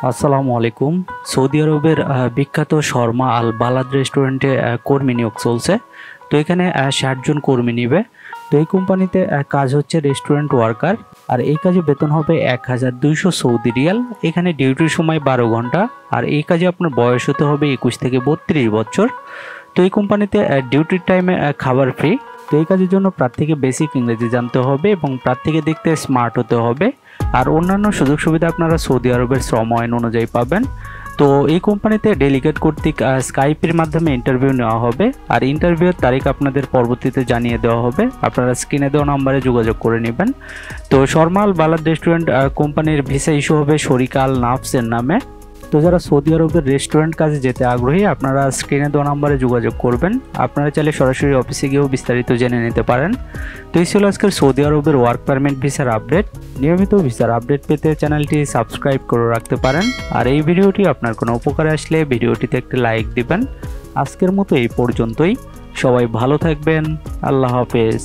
আসসালামু আলাইকুম। সৌদি আরবের বিখ্যাত শর্মা আল বালাদ রেস্টুরেন্টে কর্মী নিয়োগ চলছে। তো এখানে 60 জন কর্মী নিবে। তো এই কোম্পানিতে কাজ হচ্ছে রেস্টুরেন্ট ওয়ার্কার, আর এই কাজে বেতন হবে 1200 সৌদি রিয়াল। এখানে ডিউটির সময় 12 ঘন্টা, আর এই কাজে আপনার বয়স হতে হবে 21 থেকে 32 বছর। তো এই কোম্পানিতে ডিউটির টাইমে খাবার ফ্রি। তো এই কাজের জন্য প্রার্থীকে বেসিক ইংরেজি জানতে হবে এবং প্রার্থীকে দেখতে স্মার্ট হতে হবে। আর অন্যান্য সুযোগ সুবিধা আপনারা সৌদি আরবের শ্রম আইন অনুযায়ী পাবেন। তো এই কোম্পানিতে ডেলিগেট কর্তৃক স্কাইপের মাধ্যমে ইন্টারভিউ নেওয়া হবে, আর ইন্টারভিউর তারিখ আপনাদের পরবর্তীতে জানিয়ে দেওয়া হবে। আপনারা স্ক্রিনে দেওয়া নাম্বারে যোগাযোগ করে নেবেন। তো শর্মা আল বালাদ রেস্টুরেন্ট কোম্পানির ভিসা ইস্যু হবে শরিক আল নাফসের নামে। তো যারা সৌদি আরবের রেস্টুরেন্ট কাজে যেতে আগ্রহী, আপনারা স্ক্রিনে দেওয়া নাম্বারে যোগাযোগ করবেন। আপনারা চাইলে সরাসরি অফিসে গিয়েও বিস্তারিত জেনে নিতে পারেন। তো এই ছিল আজকের সৌদি আরবের ওয়ার্ক পারমিট ভিসার আপডেট। নিয়মিত ভিসার আপডেট পেতে চ্যানেলটি সাবস্ক্রাইব করে রাখতে পারেন। আর এই ভিডিওটি আপনার কোনো উপকারে আসলে ভিডিওটিতে একটি লাইক দিবেন। আজকের মতো এই পর্যন্তই। সবাই ভালো থাকবেন। আল্লাহ হাফেজ।